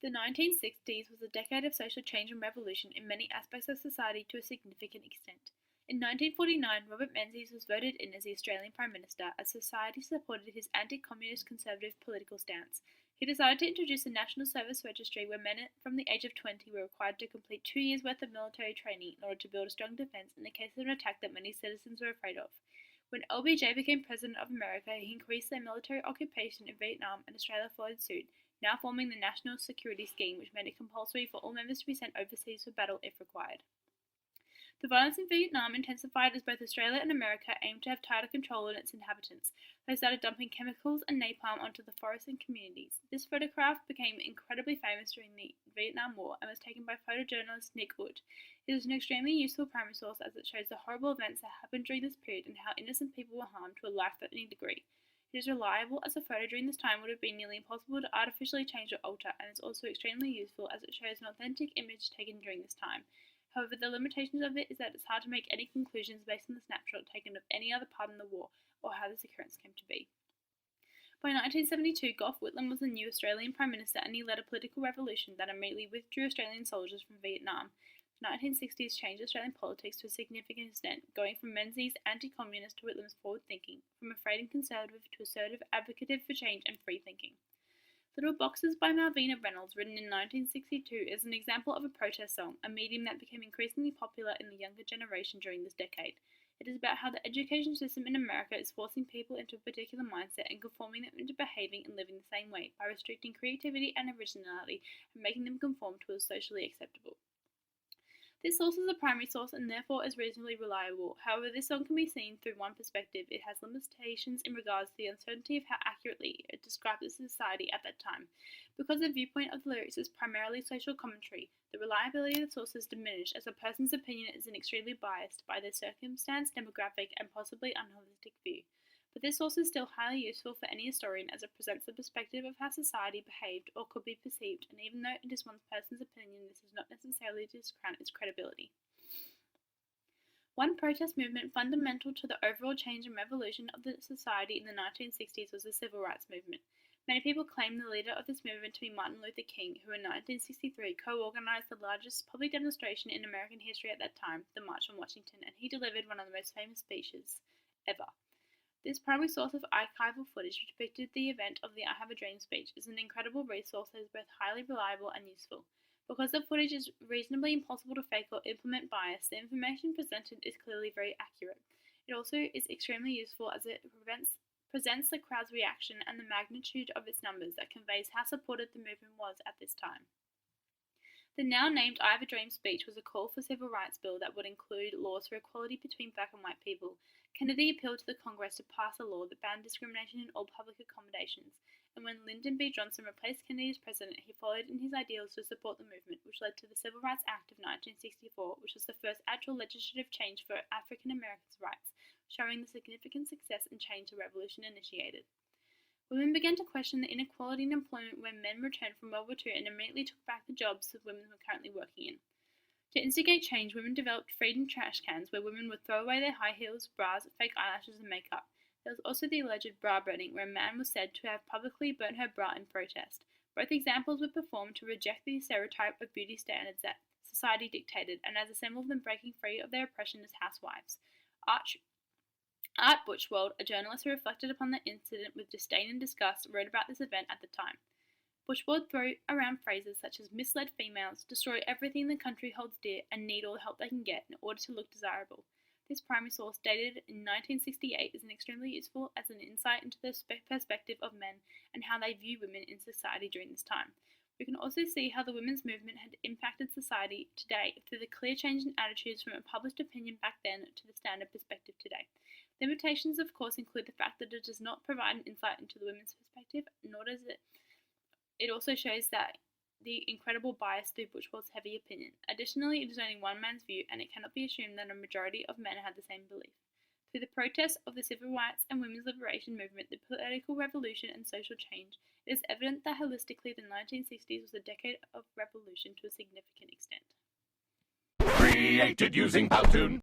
The 1960s was a decade of social change and revolution in many aspects of society to a significant extent. In 1949, Robert Menzies was voted in as the Australian Prime Minister as society supported his anti-communist conservative political stance. He decided to introduce a national service registry where men from the age of 20 were required to complete 2 years' worth of military training in order to build a strong defence in the case of an attack that many citizens were afraid of. When LBJ became President of America, he increased their military occupation in Vietnam, and Australia followed suit, now forming the National Security Scheme, which made it compulsory for all members to be sent overseas for battle if required. The violence in Vietnam intensified as both Australia and America aimed to have tighter control on its inhabitants. They started dumping chemicals and napalm onto the forests and communities. This photograph became incredibly famous during the Vietnam War and was taken by photojournalist Nick Wood. It is an extremely useful primary source as it shows the horrible events that happened during this period and how innocent people were harmed to a life-threatening degree. It is reliable as a photo during this time would have been nearly impossible to artificially change or alter, and is also extremely useful as it shows an authentic image taken during this time. However, the limitations of it is that it's hard to make any conclusions based on the snapshot taken of any other part in the war, or how this occurrence came to be. By 1972, Gough Whitlam was the new Australian Prime Minister, and he led a political revolution that immediately withdrew Australian soldiers from Vietnam. The 1960s changed Australian politics to a significant extent, going from Menzies' anti-communist to Whitlam's forward-thinking, from afraid and conservative to assertive advocative for change and free-thinking. Little Boxes by Malvina Reynolds, written in 1962, is an example of a protest song, a medium that became increasingly popular in the younger generation during this decade. It is about how the education system in America is forcing people into a particular mindset and conforming them into behaving and living the same way by restricting creativity and originality and making them conform to what is socially acceptable. This source is a primary source and therefore is reasonably reliable. However, this song can be seen through one perspective. It has limitations in regards to the uncertainty of how accurately it describes the society at that time. Because the viewpoint of the lyrics is primarily social commentary, the reliability of the source is diminished as a person's opinion is extremely biased by their circumstance, demographic, and possibly unholistic view. But this source is still highly useful for any historian as it presents the perspective of how society behaved or could be perceived, and even though it is one person's opinion, this is not necessarily to discount its credibility. One protest movement fundamental to the overall change and revolution of the society in the 1960s was the Civil Rights Movement. Many people claim the leader of this movement to be Martin Luther King, who in 1963 co-organized the largest public demonstration in American history at that time, the March on Washington, and he delivered one of the most famous speeches ever. This primary source of archival footage which depicted the event of the I Have a Dream speech is an incredible resource that is both highly reliable and useful. Because the footage is reasonably impossible to fake or implement bias, the information presented is clearly very accurate. It also is extremely useful as it presents the crowd's reaction and the magnitude of its numbers that conveys how supported the movement was at this time. The now named I Have a Dream speech was a call for a civil rights bill that would include laws for equality between black and white people. Kennedy appealed to the Congress to pass a law that banned discrimination in all public accommodations, and when Lyndon B. Johnson replaced Kennedy as president, he followed in his ideals to support the movement, which led to the Civil Rights Act of 1964, which was the first actual legislative change for African Americans' rights, showing the significant success and change the revolution initiated. Women began to question the inequality in employment when men returned from World War II and immediately took back the jobs that women were currently working in. To instigate change, women developed freedom trash cans where women would throw away their high heels, bras, fake eyelashes, and makeup. There was also the alleged bra burning, where a man was said to have publicly burnt her bra in protest. Both examples were performed to reject the stereotype of beauty standards that society dictated, and as a symbol of them breaking free of their oppression as housewives. Art Buchwald, a journalist who reflected upon the incident with disdain and disgust, wrote about this event at the time. Buchwald threw around phrases such as misled females, destroy everything the country holds dear, and need all the help they can get in order to look desirable. This primary source, dated in 1968, is extremely useful as an insight into the perspective of men and how they view women in society during this time. We can also see how the women's movement had impacted society today through the clear change in attitudes from a published opinion back then to the standard perspective today. Limitations, of course, include the fact that it does not provide an insight into the women's perspective, nor does it. It also shows that the incredible bias through Buchwald's heavy opinion. Additionally, it is only one man's view, and it cannot be assumed that a majority of men had the same belief. Through the protests of the civil rights and women's liberation movement, the political revolution and social change, it is evident that holistically the 1960s was a decade of revolution to a significant extent. Created using Powtoon.